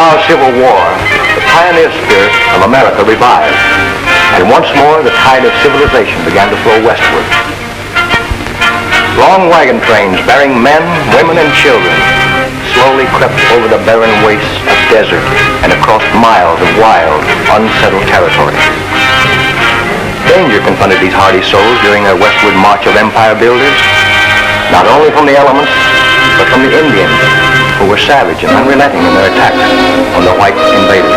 our Civil War, the pioneer spirit of America revived, and once more the tide of civilization began to flow westward. Long wagon trains bearing men, women, and children slowly crept over the barren wastes of desert and across miles of wild, unsettled territory. Danger confronted these hardy souls during their westward march of empire builders, not only from the elements, but from the Indians, who were savage and unrelenting in their attacks on the white invaders.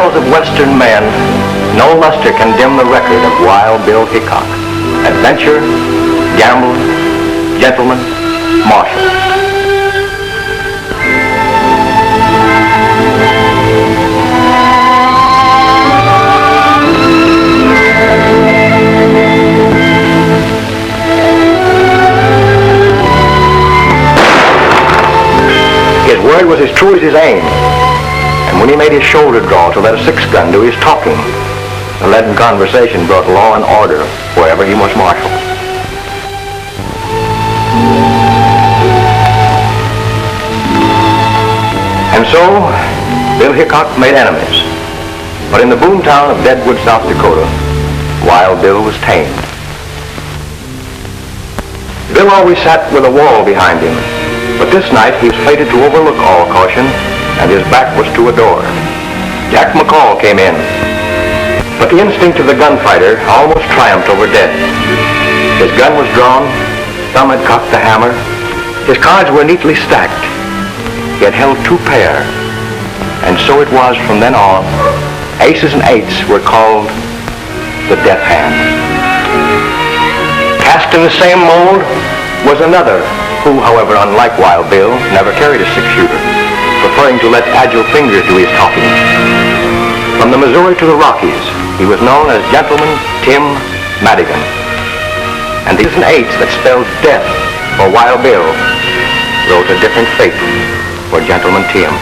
Of Western men, no luster can dim the record of Wild Bill Hickok. Adventure, gambler, gentleman, marshal. His word was as true as his aim. And when he made his shoulder draw to let a six-gun do his talking, the leaden conversation brought law and order wherever he was marshaled. And so, Bill Hickok made enemies. But in the boomtown of Deadwood, South Dakota, Wild Bill was tamed. Bill always sat with a wall behind him, but this night he was fated to overlook all caution, and his back was to a door. Jack McCoy came in, but the instinct of the gunfighter almost triumphed over death. His gun was drawn, thumb had cocked the hammer, his cards were neatly stacked. He had held two pair, and so it was from then on. Aces and eights were called the death hand. Cast in the same mold was another, who, however, unlike Wild Bill, never carried a six-shooter, preferring to let agile fingers do his talking. From the Missouri to the Rockies, he was known as Gentleman Tim Madigan. And these and eights that spelled death for Wild Bill wrote a different fate for Gentleman Tim.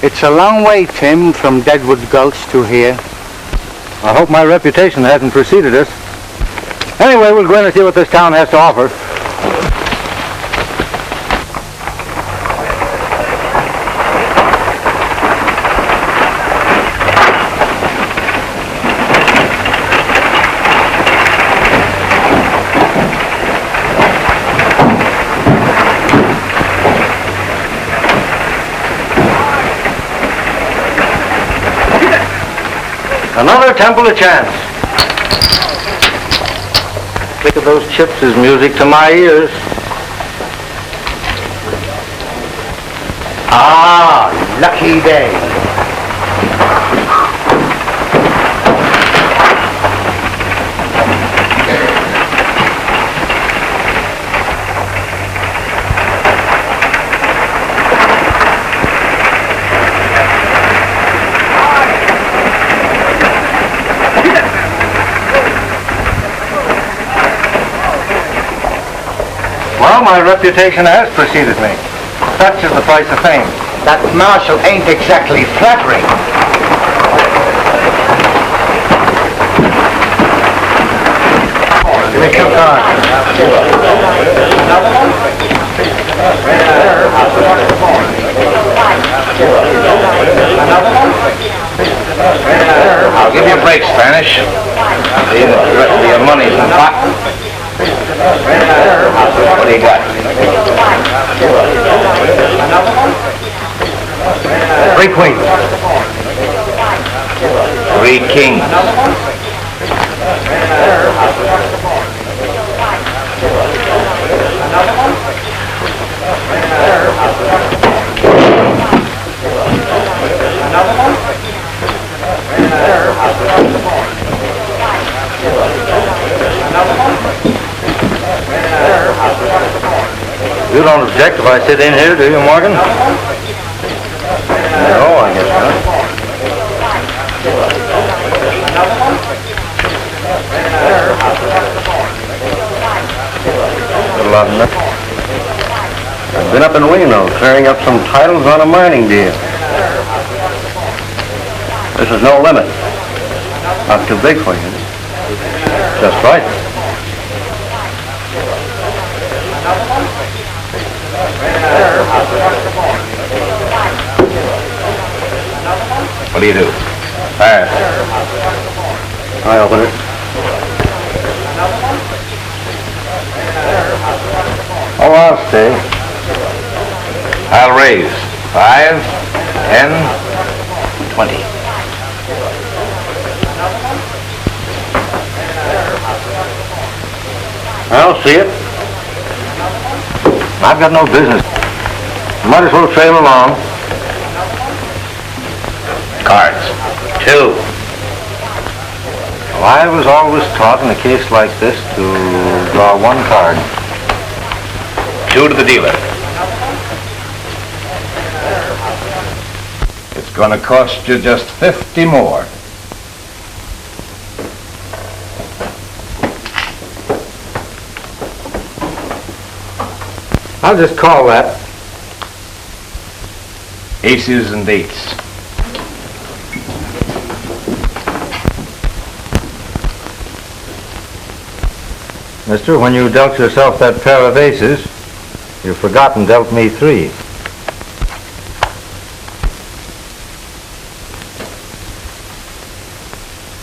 It's a long way, Tim, from Deadwood Gulch to here. I hope my reputation hasn't preceded us. Anyway, we'll go in and see what this town has to offer. Another temple of chance. Click of those chips is music to my ears. Ah, lucky day. Well, my reputation has preceded me. Such is the price of fame. That marshal ain't exactly flattering. Give me 2 cards. I'll give you a break, Spanish. The rest of your money's in the pot. What do you got? 3 queens. 3 kings. You don't object if I sit in here, do you, Morgan? No, I guess not. Got a lot of nothing. I've been up in Reno clearing up some titles on a mining deal. This is no limit. Not too big for you. Just right. What do you do? Pass. I open it. Oh, I'll stay. I'll raise. 5, 10, 20. I'll see it. I've got no business. Might as well trail along. Cards. 2. Well, I was always taught in a case like this to draw 1 card. 2 to the dealer. It's going to cost you just 50 more. I'll just call that. ACES and EIGHTS. Mister, when you dealt yourself that pair of aces, you've forgotten dealt me 3.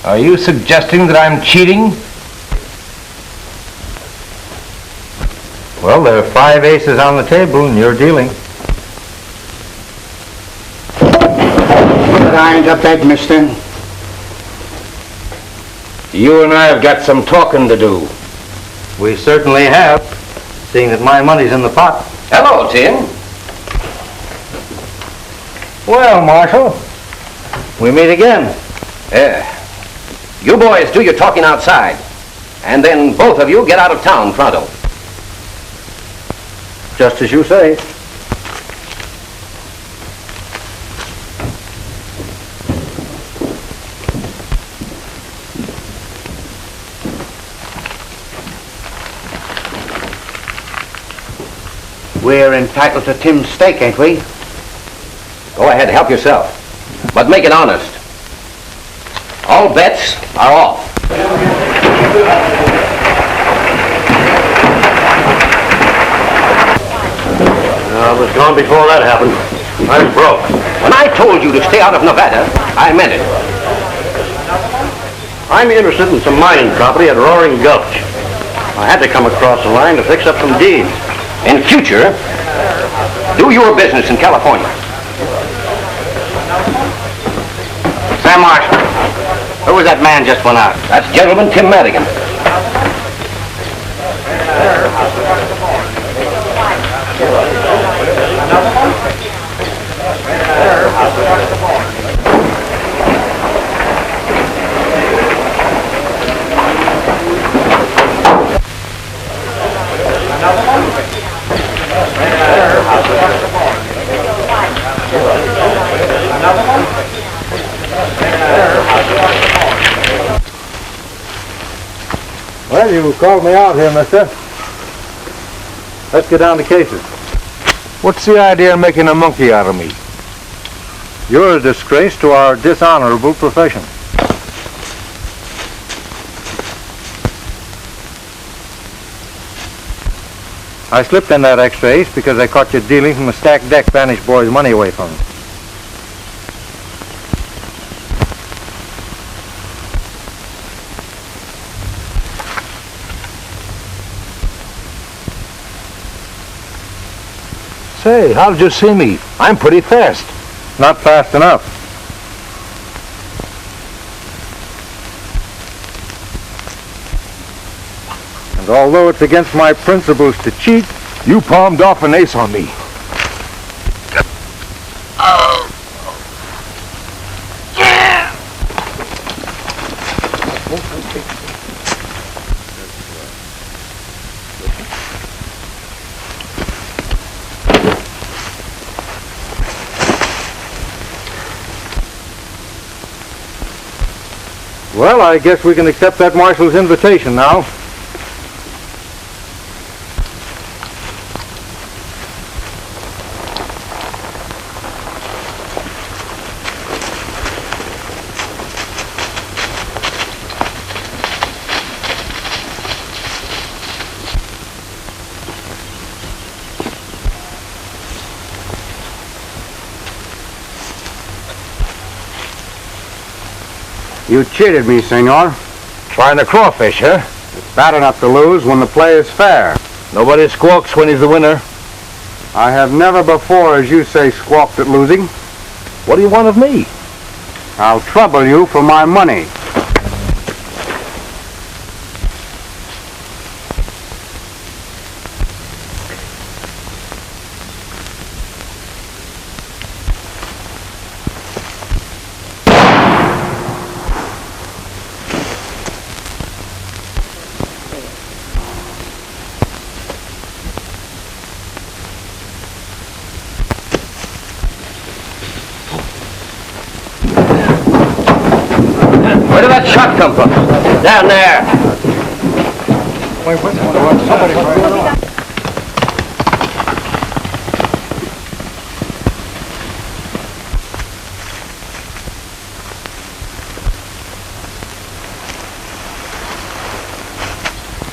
Are you suggesting that I'm cheating? Well, there are 5 aces on the table and you're dealing. But I ain't up that, mister. You and I have got some talking to do. We certainly have, seeing that my money's in the pot. Hello, Tim. Well, Marshal, we meet again. You boys do your talking outside, and then both of you get out of town pronto. Just as you say. We're entitled to Tim's stake, ain't we? Go ahead, help yourself, but make it honest. All bets are off. I was gone before that happened. I'm broke. When I told you to stay out of Nevada, I meant it. I'm interested in some mining property at Roaring Gulch. I had to come across the line to fix up some deeds. In future, do your business in California. Sam Marshall, who was that man just went out? That's Gentleman Tim Madigan. Well, you called me out here, mister. Let's get down to cases. What's the idea of making a monkey out of me? You're a disgrace to our dishonorable profession. I slipped in that extra ace because I caught you dealing from a stacked deck Spanish boy's money away from him. Say, how did you see me? I'm pretty fast. Not fast enough. And although it's against my principles to cheat, You palmed off an ace on me. well, I guess we can accept that marshal's invitation now. You cheated me, senor. Trying to crawfish, huh? Bad enough to lose when the play is fair. Nobody squawks when he's the winner. I have never before, as you say, squawked at losing. What do you want of me? I'll trouble you for my money. Where did that shot come from? Down there.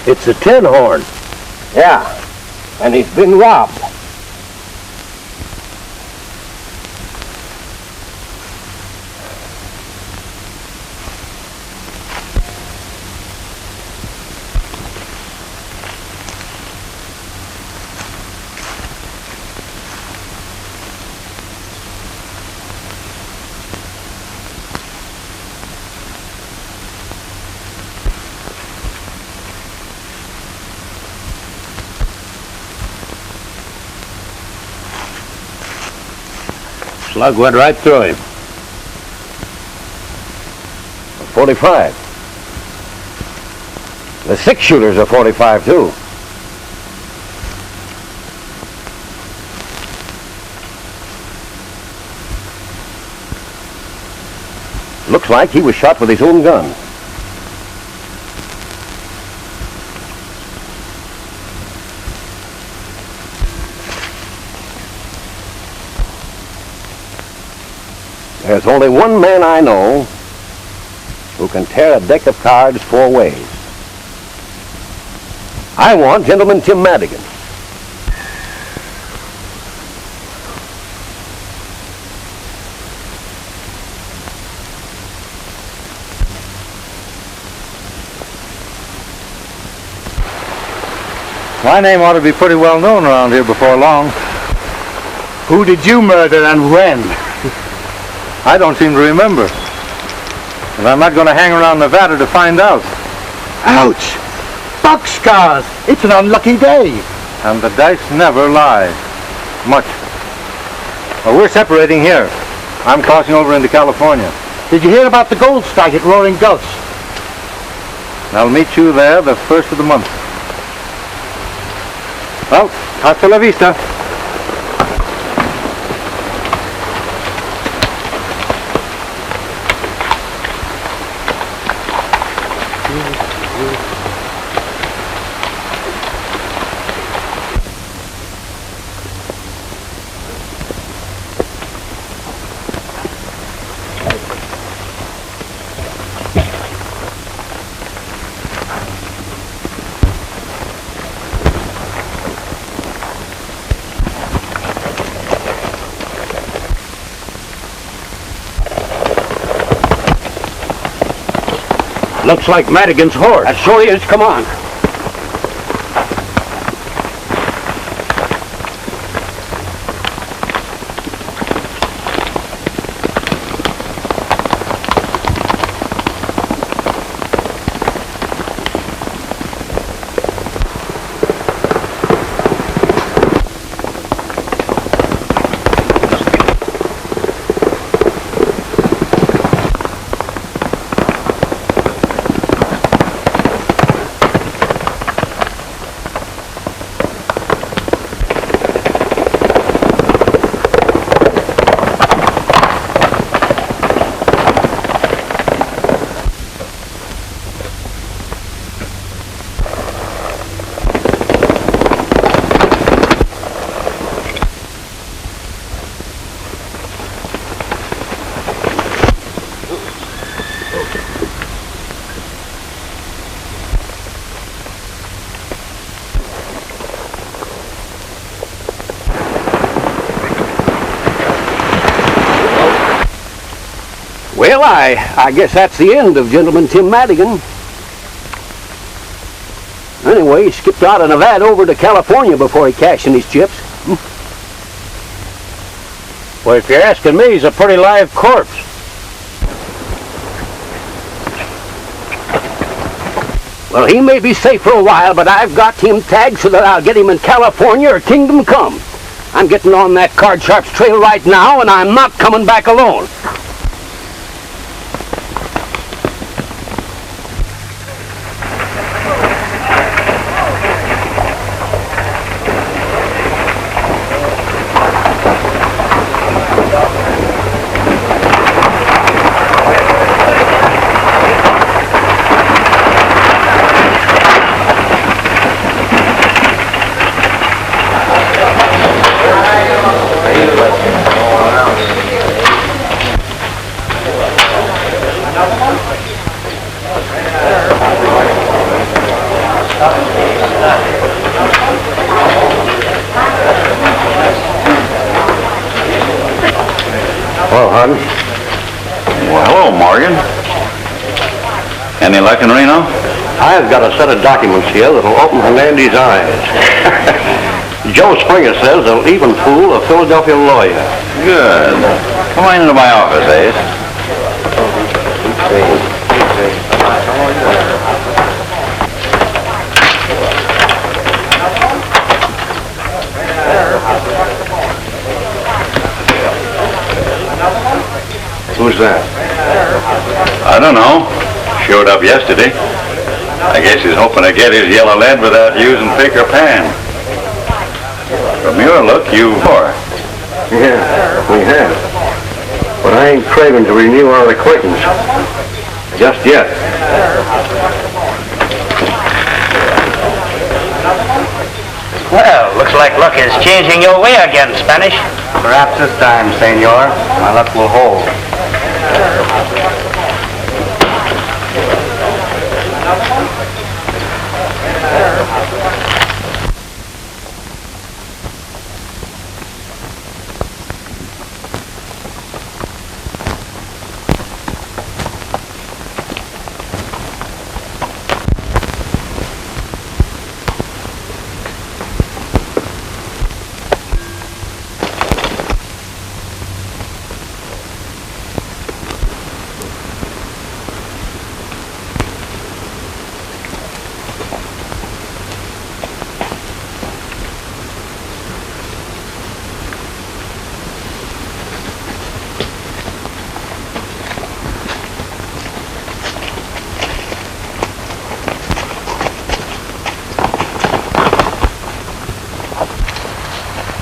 It's a tin horn. Yeah, and he's been robbed. Slug went right through him. 45. The six-shooters are 45, too. Looks like he was shot with his own gun. There's only one man I know who can tear a deck of cards four ways. I want Gentleman Tim Madigan. My name ought to be pretty well known around here before long. Who did you murder and when? I don't seem to remember. And I'm not going to hang around Nevada to find out. Ouch! Boxcars! It's an unlucky day. And the dice never lie. Much. Well, we're separating here. I'm crossing over into California. Did you hear about the gold strike at Roaring Gulch? I'll meet you there the first of the month. Well, hasta la vista. Looks like Madigan's horse. That sure is. Come on. Well, I guess that's the end of Gentleman Tim Madigan. Anyway, he skipped out of Nevada over to California before he cashed in his chips. Well, if you're asking me, he's a pretty live corpse. Well, he may be safe for a while, but I've got him tagged so that I'll get him in California or kingdom come. I'm getting on that Cardsharp's trail right now, and I'm not coming back alone. Well, hon. Well, hello, Morgan. Any luck in Reno? I've got a set of documents here that'll open Hernandez's eyes. Joe Springer says they'll even fool a Philadelphia lawyer. Good. Come on into my office, Ace. Who's that? I don't know. Showed up yesterday. I guess he's hoping to get his yellow lead without using pick or pan. From your look, you are. Yeah, we have. But I ain't craving to renew our acquaintance. Just yet. Well, looks like luck is changing your way again, Spanish. Perhaps this time, senor, my luck will hold.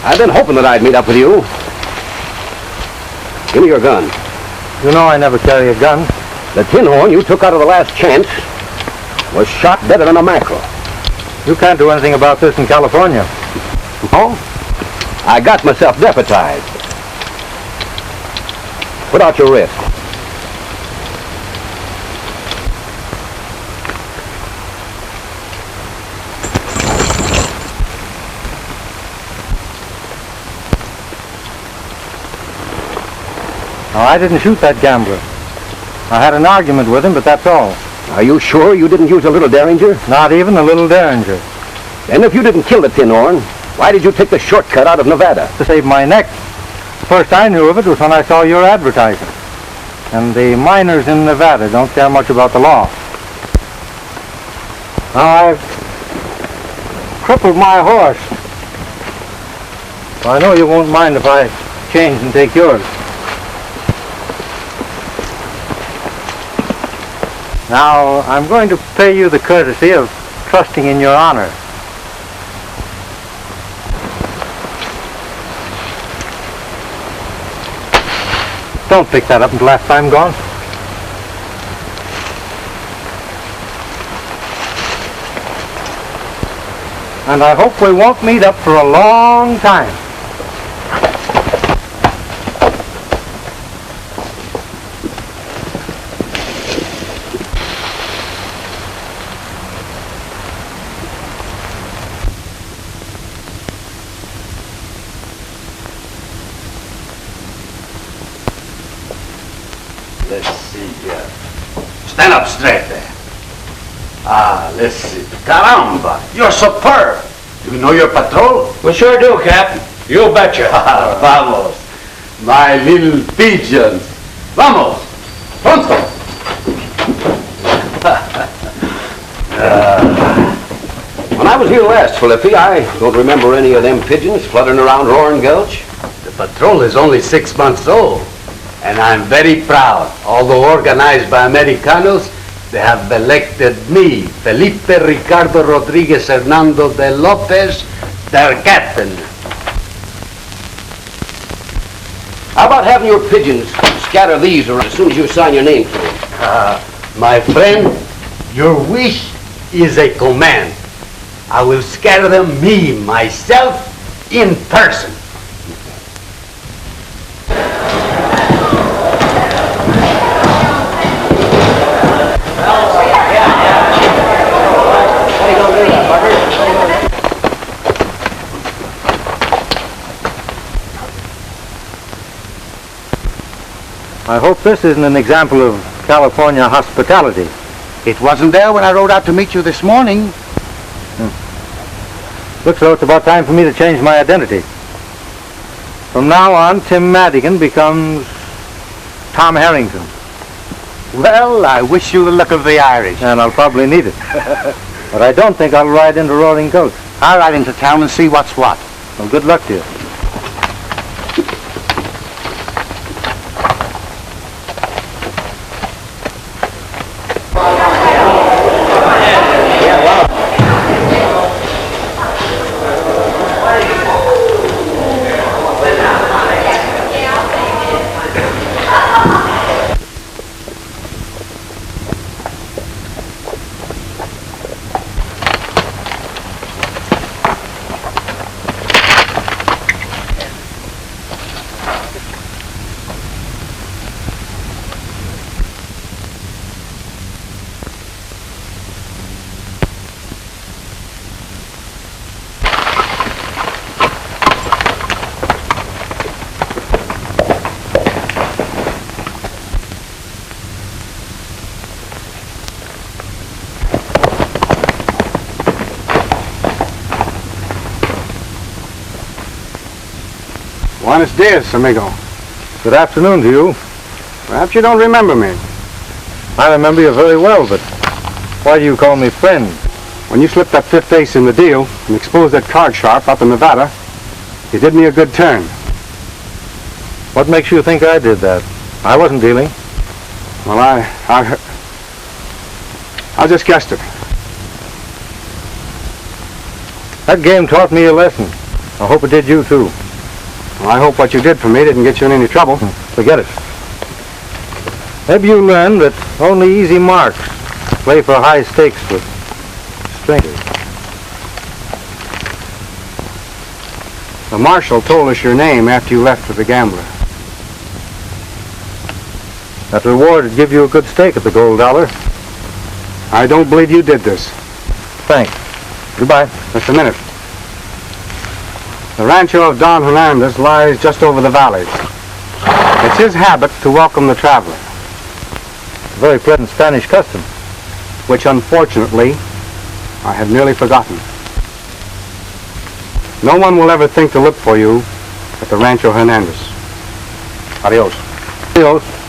I've been hoping that I'd meet up with you. Give me your gun. You know I never carry a gun. The tin horn you took out of the last chance was shot deader than a mackerel. You can't do anything about this in California. Oh? I got myself deputized. Put out your wrist. No, I didn't shoot that gambler. I had an argument with him, but that's all. Are you sure you didn't use a little derringer? Not even a little derringer. And if you didn't kill the tin horn, why did you take the shortcut out of Nevada? To save my neck. First I knew of it was when I saw your advertising. And the miners in Nevada don't care much about the law. Now I've crippled my horse. Well, I know you won't mind if I change and take yours. Now, I'm going to pay you the courtesy of trusting in your honor. Don't pick that up until after I'm gone. And I hope we won't meet up for a long time. Let's see here. Stand up straight there. Let's see. Caramba, you're superb. Do you know your patrol? We sure do, Cap. You betcha. Vamos, my little pigeons. Vamos, pronto. When I was here last, Felipe, I don't remember any of them pigeons fluttering around Roaring Gulch. The patrol is only 6 months old, and I'm very proud. Although organized by Americanos, they have elected me, Felipe Ricardo Rodriguez Hernando de Lopez, their captain. How about having your pigeons scatter these around as soon as you sign your name to them? My friend, your wish is a command. I will scatter them myself, in person. I hope this isn't an example of California hospitality. It wasn't there when I rode out to meet you this morning. Looks though it's about time for me to change my identity. From now on, Tim Madigan becomes Tom Harrington. Well, I wish you the luck of the Irish. And I'll probably need it. But I don't think I'll ride into Roaring Gulch. I'll ride into town and see what's what. Well, good luck to you. Buenos dias, amigo. Good afternoon to you. Perhaps you don't remember me. I remember you very well, but why do you call me friend? When you slipped that fifth ace in the deal and exposed that cardsharp up in Nevada, you did me a good turn. What makes you think I did that? I wasn't dealing. Well, I just guessed it. That game taught me a lesson. I hope it did you too. Well, I hope what you did for me didn't get you in any trouble. Forget it. Maybe you learned that only easy marks play for high stakes with strangers. The marshal told us your name after you left with the gambler. That reward would give you a good stake at the gold dollar. I don't believe you did this. Thanks. Goodbye. Just a minute. The rancho of Don Hernandez lies just over the valley. It's his habit to welcome the traveler. A very pleasant Spanish custom. which unfortunately I have nearly forgotten. No one will ever think to look for you at the Rancho Hernandez. Adios. Adios.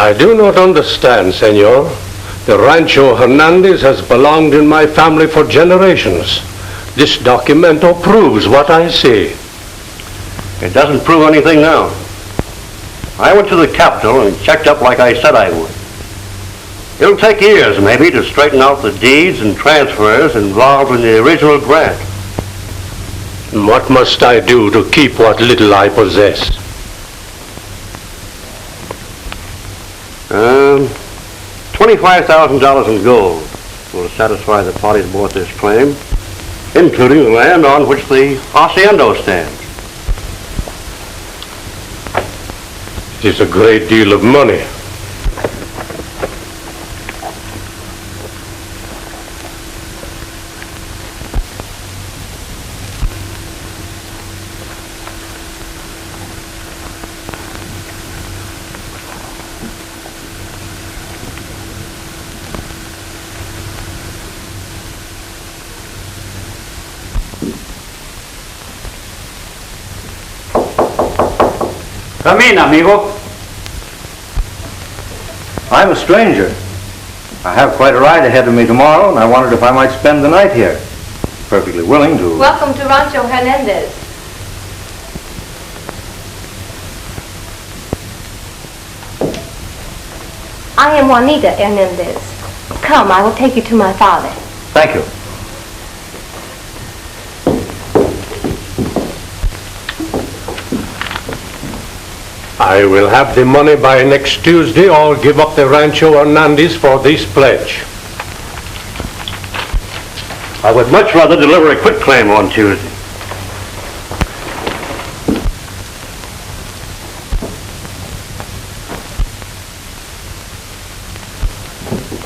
I do not understand, senor. The Rancho Hernandez has belonged in my family for generations. This documento proves what I say. It doesn't prove anything now. I went to the Capitol and checked up like I said I would. It'll take years, maybe, to straighten out the deeds and transfers involved in the original grant. And what must I do to keep what little I possess? $25,000 in gold will satisfy the parties bought this claim, including the land on which the hacienda stands. It is a great deal of money. Come in, amigo. I'm a stranger. I have quite a ride ahead of me tomorrow, and I wondered if I might spend the night here. Perfectly willing to... Welcome to Rancho Hernandez. I am Juanita Hernandez. Come, I will take you to my father. Thank you. I will have the money by next Tuesday or give up the Rancho Hernandez for this pledge. I would much rather deliver a quit claim on Tuesday.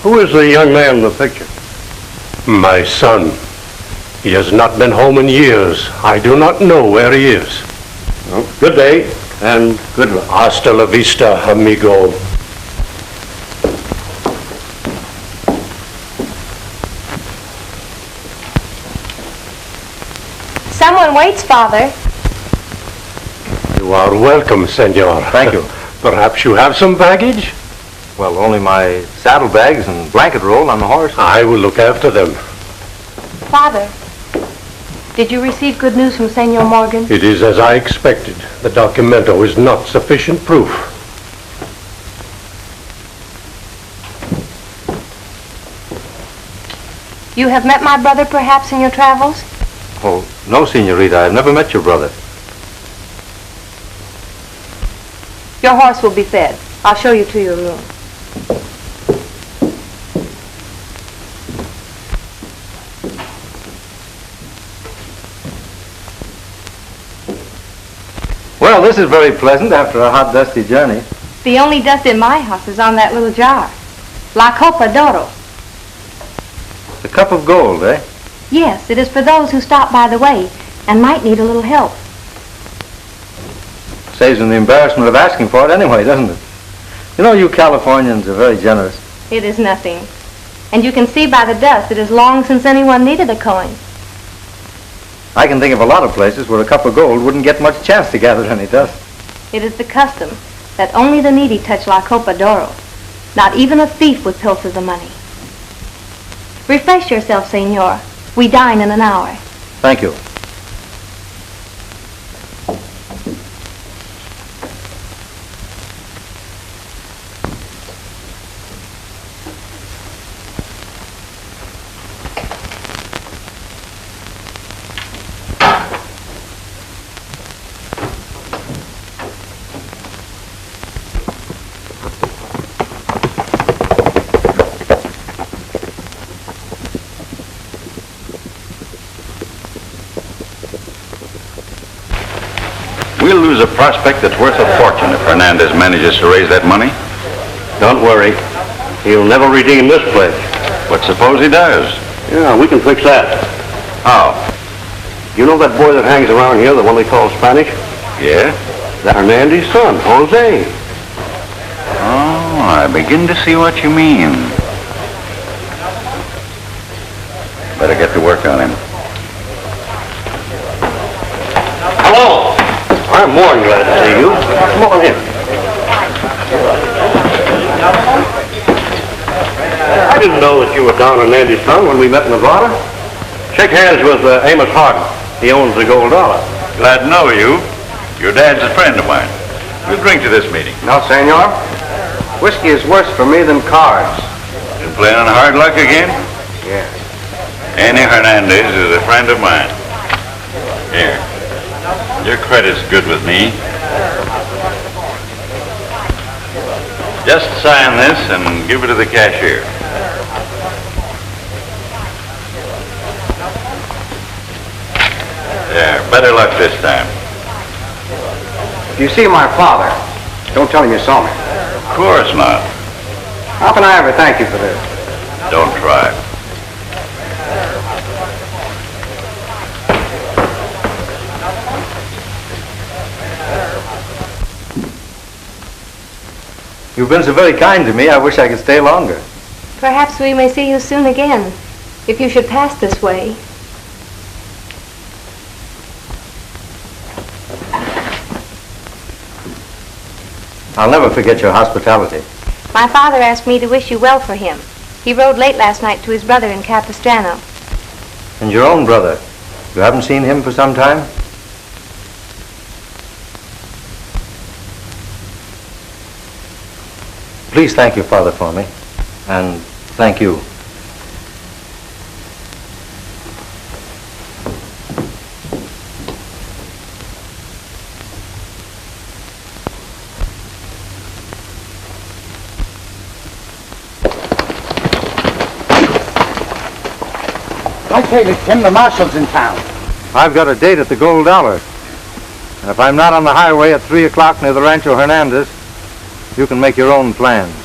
Who is the young man in the picture? My son. He has not been home in years. I do not know where he is. Well, good day and good luck. Hasta la vista, amigo. Someone waits, Father. You are welcome, senor. Thank you. Perhaps you have some baggage? Well, only my saddlebags and blanket roll on the horse. I will look after them. Father, did you receive good news from Senor Morgan? It is as I expected. The documento is not sufficient proof. You have met my brother, perhaps, in your travels? Oh, no, senorita. I've never met your brother. Your horse will be fed. I'll show you to your room. Well, this is very pleasant after a hot, dusty journey. The only dust in my house is on that little jar. La Copa d'Oro. The cup of gold, eh? Yes, it is for those who stop by the way and might need a little help. Saves them the embarrassment of asking for it anyway, doesn't it? You know, you Californians are very generous. It is nothing. And you can see by the dust it is long since anyone needed a coin. I can think of a lot of places where a cup of gold wouldn't get much chance to gather any dust. It is the custom that only the needy touch La Copa d'Oro. Not even a thief would pilfer the money. Refresh yourself, Senor. We dine in an hour. Thank you. We'll lose a prospect that's worth a fortune if Hernandez manages to raise that money. Don't worry. He'll never redeem this pledge. But suppose he does? Yeah, we can fix that. How? You know that boy that hangs around here, the one they call Spanish? Yeah? That's Hernandez's son, Jose. Oh, I begin to see what you mean. Better get to work on him. Hello. I'm more than glad to see you. Come on in. I didn't know that you were Don Hernandez's son when we met in Nevada. Shake hands with Amos Harden. He owns the Gold Dollar. Glad to know you. Your dad's a friend of mine. We'll drink to this meeting. No, senor. Whiskey is worse for me than cards. You playing on hard luck again? Yes. Annie Hernandez is a friend of mine. Here. Your credit's good with me. Just sign this and give it to the cashier. There, better luck this time. If you see my father, don't tell him you saw me. Of course not. How can I ever thank you for this? Don't try. You've been so very kind to me, I wish I could stay longer. Perhaps we may see you soon again, if you should pass this way. I'll never forget your hospitality. My father asked me to wish you well for him. He rode late last night to his brother in Capistrano. And your own brother. You haven't seen him for some time? Please thank your father for me. And thank you. Okay, Tim, the marshal's in town. I've got a date at the Gold Dollar. And if I'm not on the highway at 3 o'clock near the Rancho Hernandez, you can make your own plans.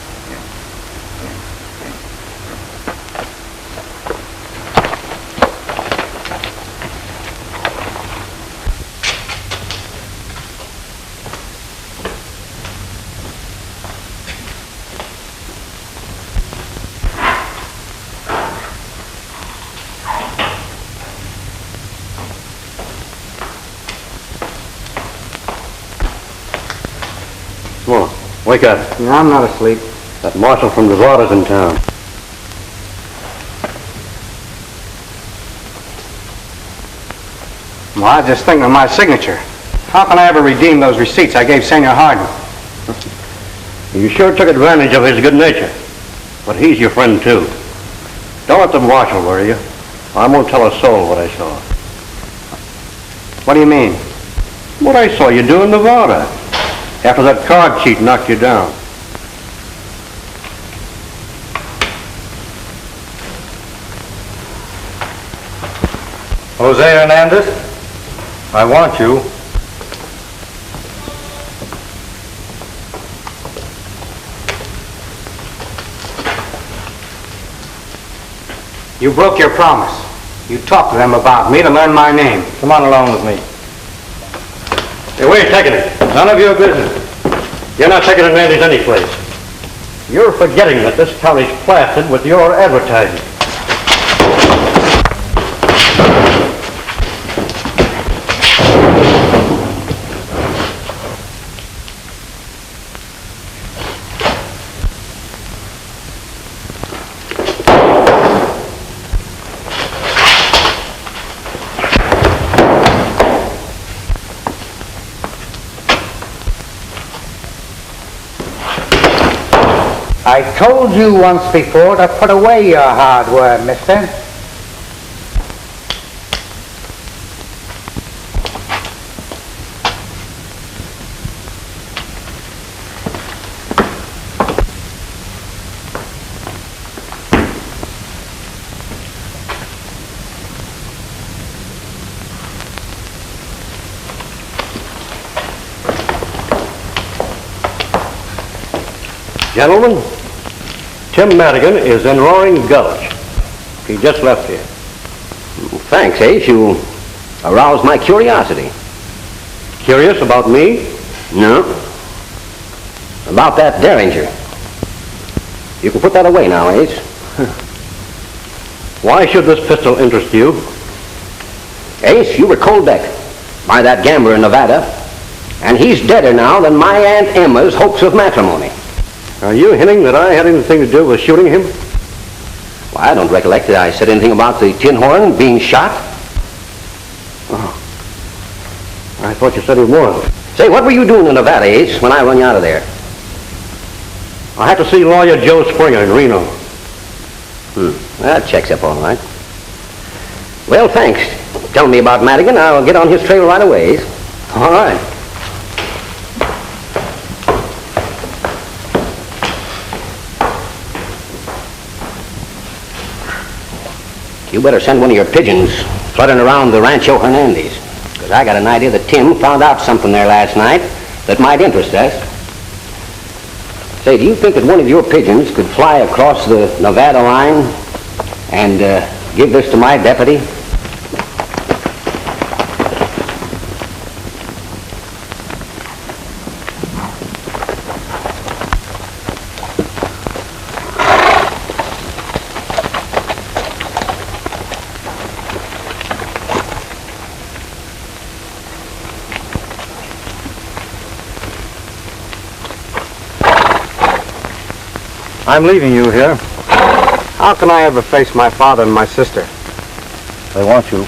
Come on, wake up. No, I'm not asleep. That marshal from Nevada's in town. Well, I was just thinking of my signature. How can I ever redeem those receipts I gave Senor Harden? You sure took advantage of his good nature. But he's your friend, too. Don't let the marshal worry you. I won't tell a soul what I saw. What do you mean? What I saw you do in Nevada, after that card cheat knocked you down. Jose Hernandez, I want you. You broke your promise. You talked to them about me to learn my name. Come on along with me. Hey, where are you taking it? None of your business. You're not taking advantage any place. You're forgetting that this county's plastered with your advertising. I told you once before to put away your hardware, mister. Gentlemen, Tim Madigan is in Roaring Gulch. He just left here. Thanks, Ace. You aroused my curiosity. Curious about me? No. About that Derringer. You can put that away now, Ace. Why should this pistol interest you? Ace, you were cold decked by that gambler in Nevada, and he's deader now than my Aunt Emma's hopes of matrimony. Are you hinting that I had anything to do with shooting him? Well, I don't recollect that I said anything about the tin horn being shot. Oh. I thought you said he was. Say, what were you doing in Nevada, Ace, when I run you out of there? I had to see lawyer Joe Springer in Reno. That checks up all right. Well, thanks. Tell me about Madigan. I'll get on his trail right away. All right. You better send one of your pigeons fluttering around the rancho Hernandez, because I got an idea that Tim found out something there last night that might interest us. Say, do you think that one of your pigeons could fly across the Nevada line and give this to my deputy? I'm leaving you here. How can I ever face my father and my sister? They want you.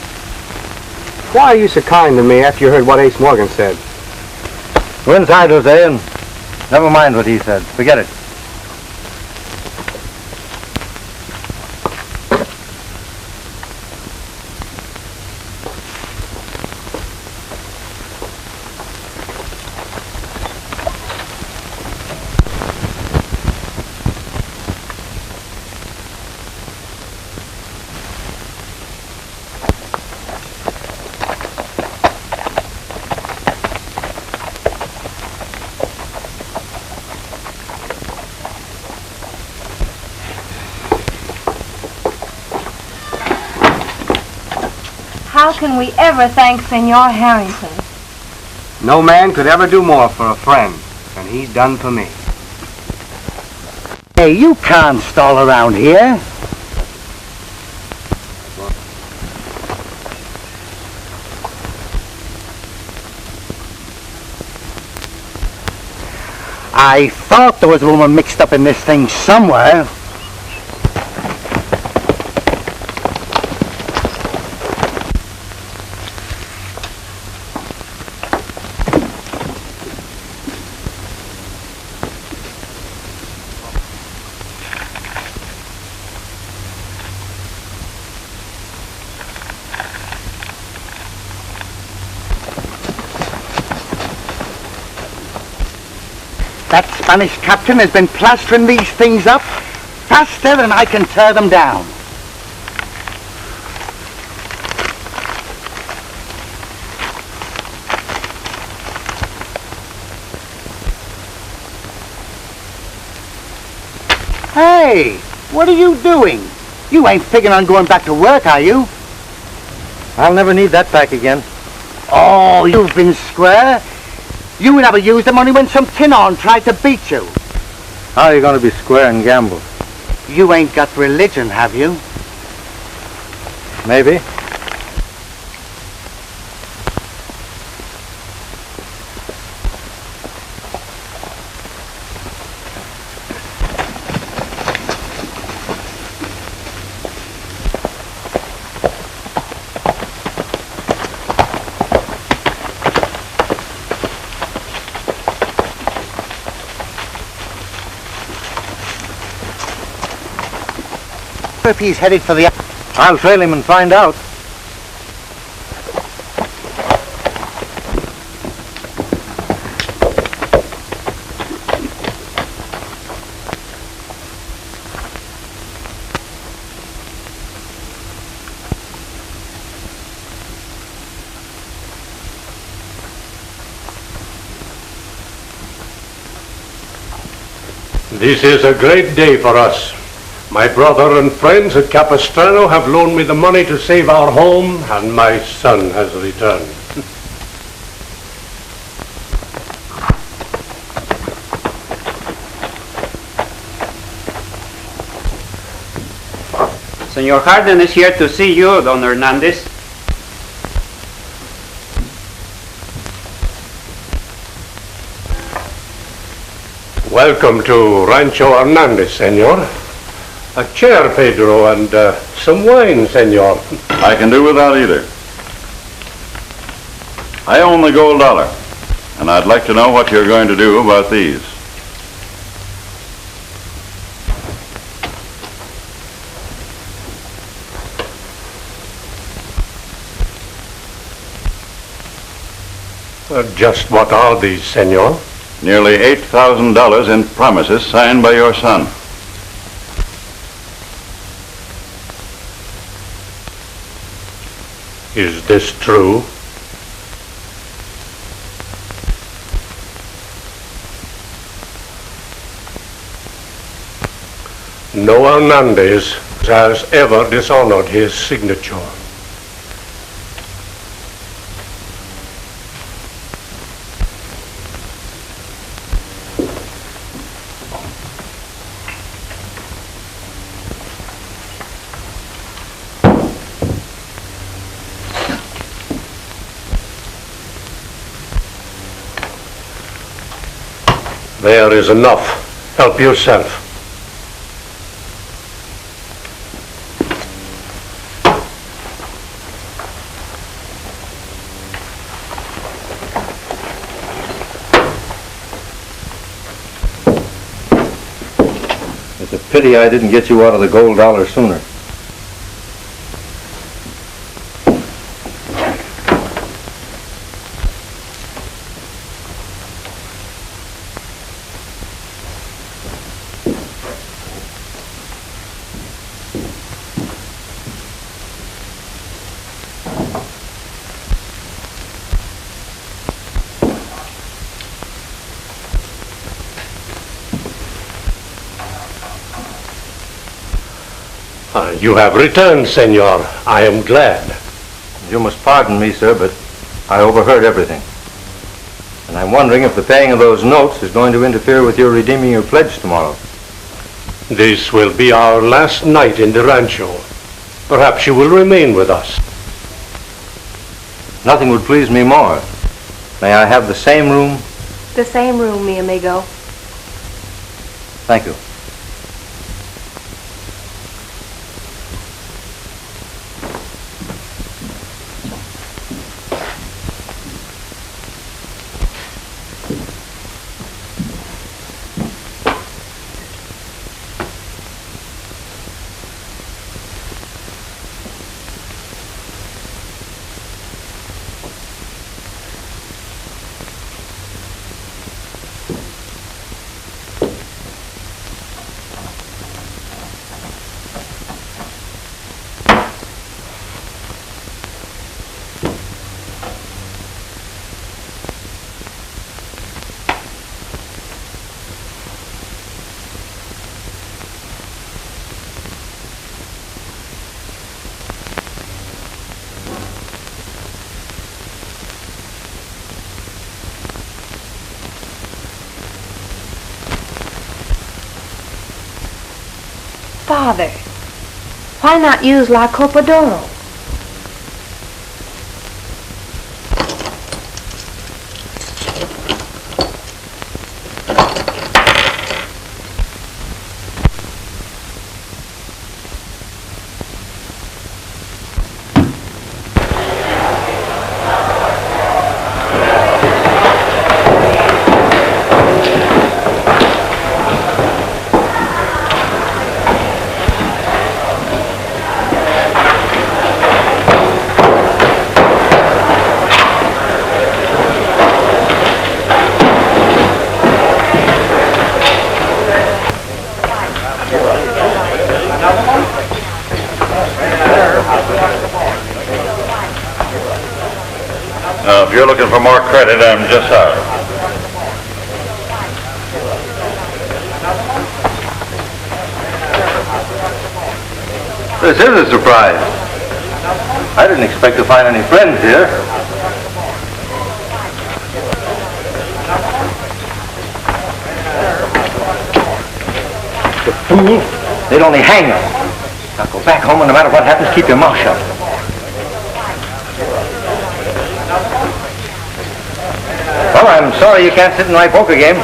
Why are you so kind to me after you heard what Ace Morgan said? Go inside, Jose, and never mind what he said. Forget it. How can we ever thank Senor Harrington? No man could ever do more for a friend than he's done for me. Hey, you can't stall around here. I thought there was a woman mixed up in this thing somewhere. That Spanish captain has been plastering these things up faster than I can tear them down. Hey, what are you doing? You ain't figuring on going back to work, are you? I'll never need that back again. Oh, you've been square. You never used them only when some tin-horn tried to beat you. How are you going to be square and gamble? You ain't got religion, have you? Maybe. If he's headed for the... I'll trail him and find out. This is a great day for us. My brother and friends at Capistrano have loaned me the money to save our home, and my son has returned. Senor Harden is here to see you, Don Hernandez. Welcome to Rancho Hernandez, senor. A chair, Pedro, and some wine, senor. I can do without either. I own the gold dollar, and I'd like to know what you're going to do about these. Just what are these, senor? Nearly $8,000 in promises signed by your son. Is this true? No Hernandez has ever dishonored his signature. There is enough. Help yourself. It's a pity I didn't get you out of the gold dollar sooner. You have returned, senor. I am glad. You must pardon me, sir, but I overheard everything. And I'm wondering if the paying of those notes is going to interfere with your redeeming your pledge tomorrow. This will be our last night in the rancho. Perhaps you will remain with us. Nothing would please me more. May I have the same room? The same room, mi amigo. Thank you. Father, why not use La Copadoro? If you're looking for more credit, I'm just out. This is a surprise. I didn't expect to find any friends here. The fool! They'd only hang us. Now go back home and no matter what happens, keep your mouth shut. Well, I'm sorry you can't sit in my poker game.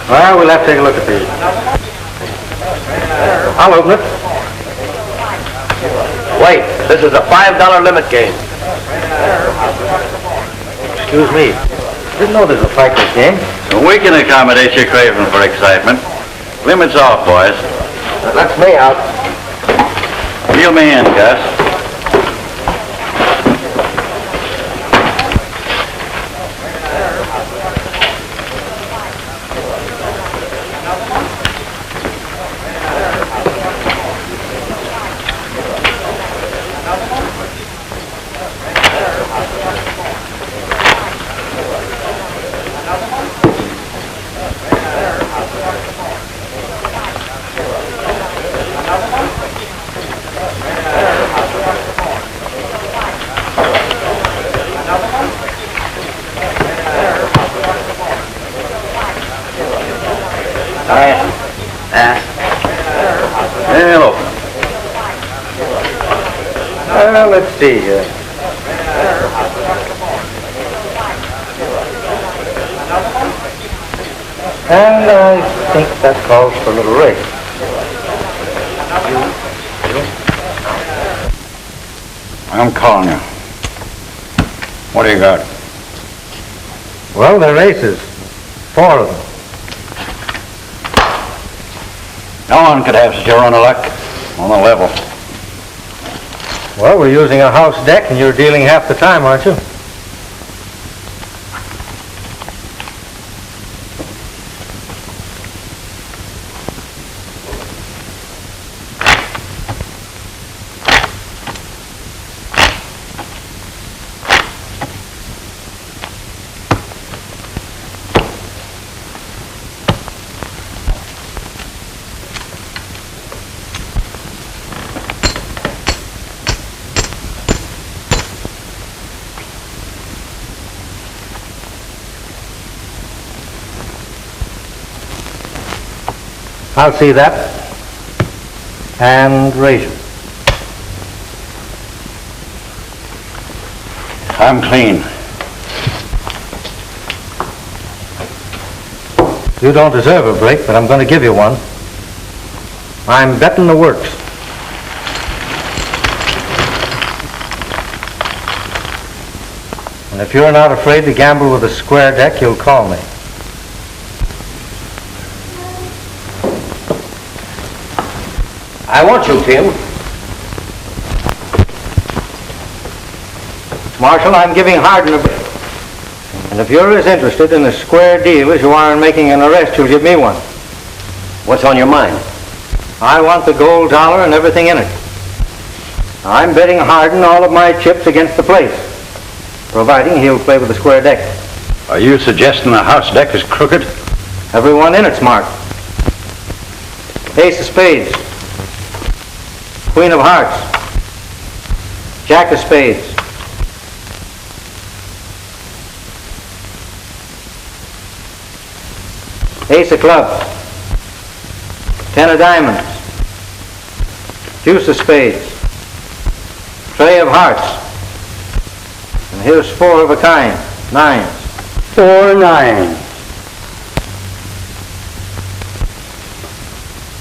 Well, we'll have to take a look at these. I'll open it. Wait, this is a $5 limit game. Excuse me. Didn't know there's a fight this game. We can accommodate your craving for excitement. Limits off, boys. That's me out. Reel me in, Gus. Hello. Let's see here. And I think that calls for a little race. I'm calling you. What do you got? Well, they're aces. 4 of them. No one could have such a run of luck on the level. Well, we're using a house deck and you're dealing half the time, aren't you? I'll see that. And raise it. I'm clean. You don't deserve a break, but I'm going to give you one. I'm betting the works. And if you're not afraid to gamble with a square deck, you'll call me. I want you, Tim. Marshal, I'm giving Hardin a break. And if you're as interested in a square deal as you are in making an arrest, you'll give me one. What's on your mind? I want the gold dollar and everything in it. I'm betting Hardin all of my chips against the place, providing he'll play with the square deck. Are you suggesting the house deck is crooked? Everyone in it's marked. Ace of spades. Queen of hearts. Jack of spades. Ace of clubs. 10 of diamonds. Deuce of spades. Trey of hearts. And here's 4 of a kind. 9s. 4 9s.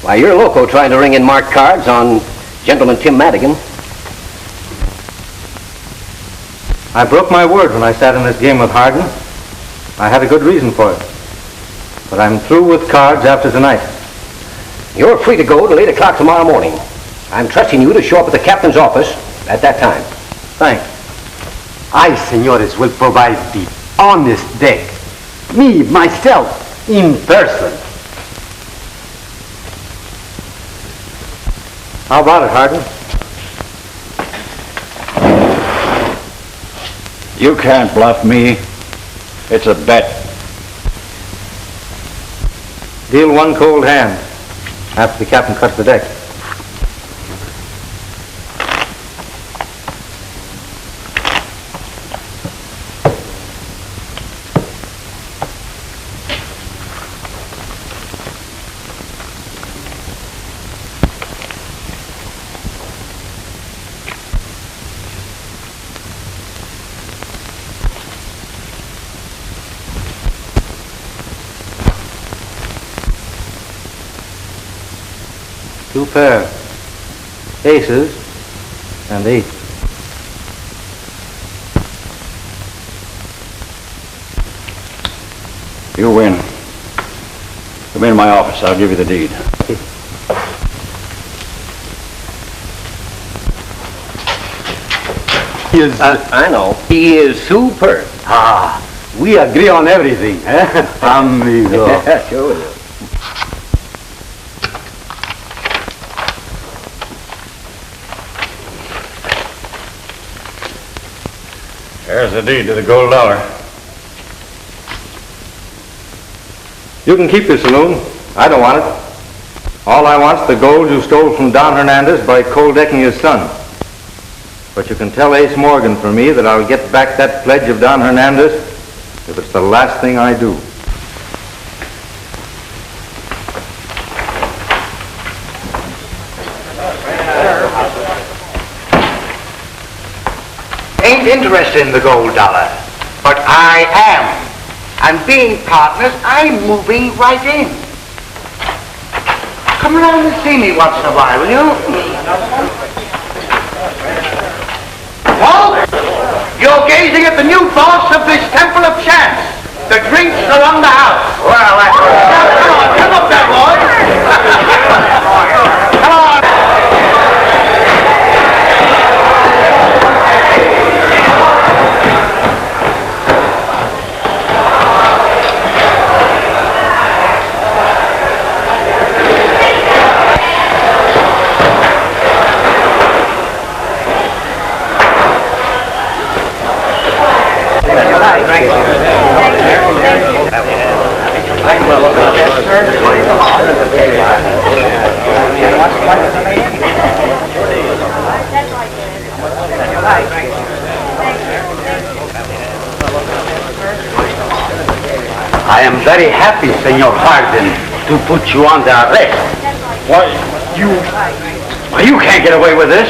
Why, you're loco trying to ring in marked cards on Gentleman Tim Madigan. I broke my word when I sat in this game with Hardin. I had a good reason for it. But I'm through with cards after tonight. You're free to go till 8 o'clock tomorrow morning. I'm trusting you to show up at the captain's office at that time. Thanks. I, senores, will provide the honest deck. Me, myself, in person. How about it, Hardin? You can't bluff me. It's a bet. Deal one cold hand after the captain cuts the deck. Two pair, aces and eights. You win. Come into my office. I'll give you the deed. He is... I know. He is superb. we agree on everything, eh? Amigo. Yeah, sure we do. There's the deed to the gold dollar. You can keep your saloon. I don't want it. All I want's the gold you stole from Don Hernandez by cold decking his son. But you can tell Ace Morgan for me that I'll get back that pledge of Don Hernandez if it's the last thing I do. Ain't interested in the gold dollar, but I am. And being partners, I'm moving right in. Come around and see me once in a while, will you? Paul, you're gazing at the new boss of this Temple of Chance. The drinks are on the house. Well, come up there, boy. Come on. I am very happy, Senor Hardin, to put you under arrest. Why, you can't get away with this.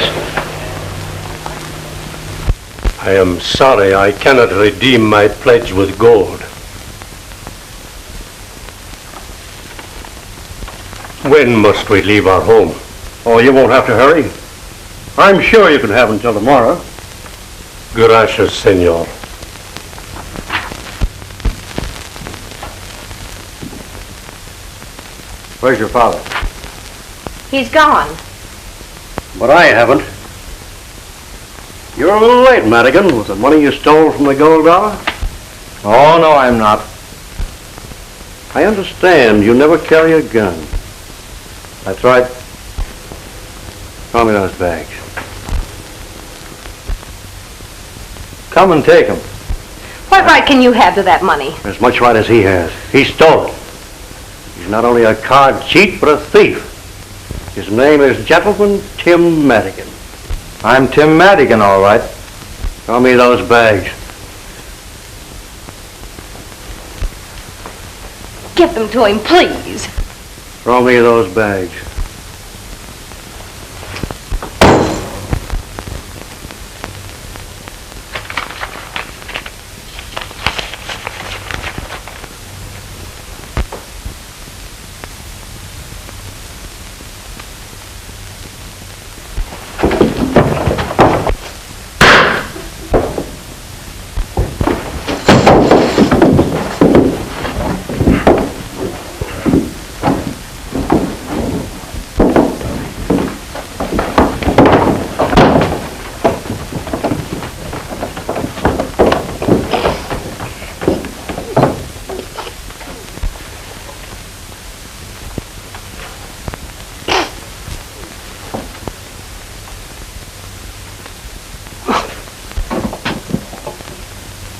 I am sorry I cannot redeem my pledge with gold. When must we leave our home? Oh, you won't have to hurry. I'm sure you can have until tomorrow. Gracias, senor. Where's your father? He's gone. But I haven't. You're a little late, Madigan, with the money you stole from the gold dollar. Oh, no, I'm not. I understand you never carry a gun. That's right. Throw me those bags. Come and take them. What right can you have to that money? As much right as he has. He stole it. He's not only a card cheat, but a thief. His name is Gentleman Tim Madigan. I'm Tim Madigan, all right. Throw me those bags. Give them to him, please. Throw me those bags.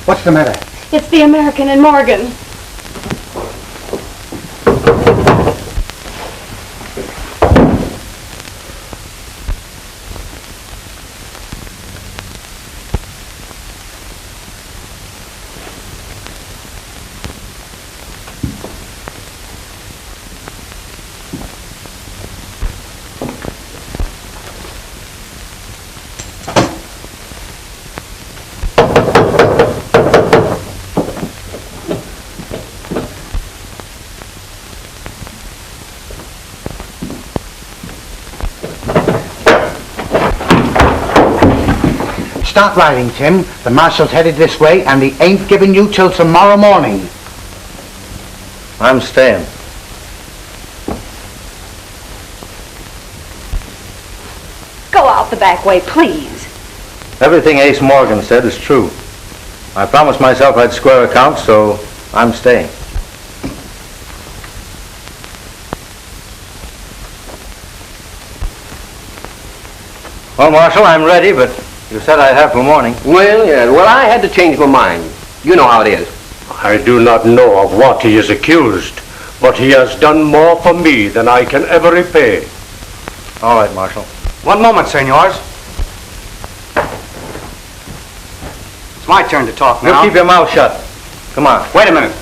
What's the matter? It's the American and Morgan. Start riding, Tim. The marshal's headed this way, and he ain't giving you till tomorrow morning. I'm staying. Go out the back way, please. Everything Ace Morgan said is true. I promised myself I'd square accounts, so I'm staying. Well, Marshal, I'm ready, but you said I'd have till morning. Well, yeah, well, I had to change my mind. You know how it is. I do not know of what he is accused, but he has done more for me than I can ever repay. All right, Marshal. One moment, senors. It's my turn to talk now. You keep your mouth shut. Come on. Wait a minute.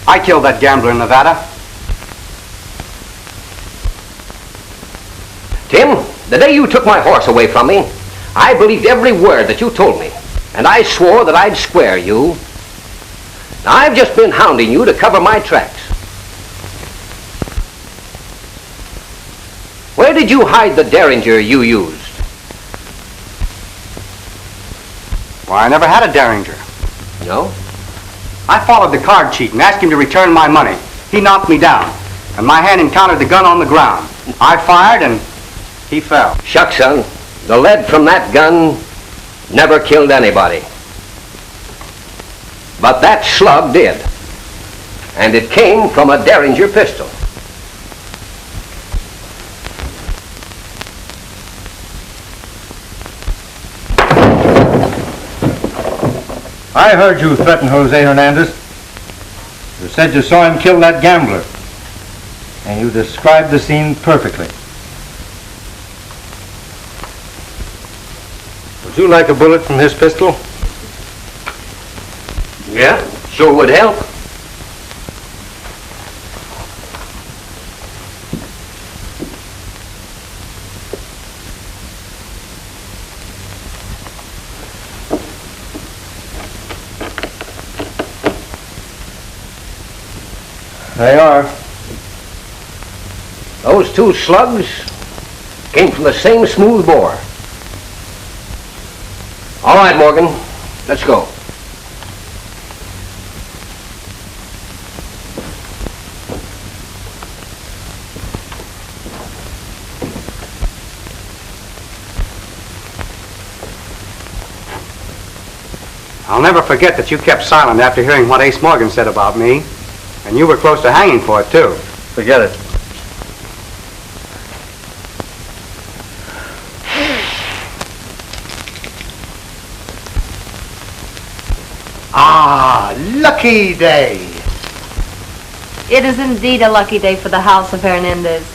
I killed that gambler in Nevada. Tim, the day you took my horse away from me, I believed every word that you told me, and I swore that I'd square you. Now, I've just been hounding you to cover my tracks. Where did you hide the derringer you used? Well, I never had a derringer. No? I followed the card cheat and asked him to return my money. He knocked me down, and my hand encountered the gun on the ground. I fired, and he fell. Shucks, son. The lead from that gun never killed anybody. But that slug did. And it came from a derringer pistol. I heard you threaten Jose Hernandez. You said you saw him kill that gambler. And you described the scene perfectly. Would you like a bullet from his pistol? Yeah, sure would help. They are. Those two slugs came from the same smooth bore. All right, Morgan, let's go. I'll never forget that you kept silent after hearing what Ace Morgan said about me. And you were close to hanging for it, too. Forget it. Ah, lucky day. It is indeed a lucky day for the house of Hernandez.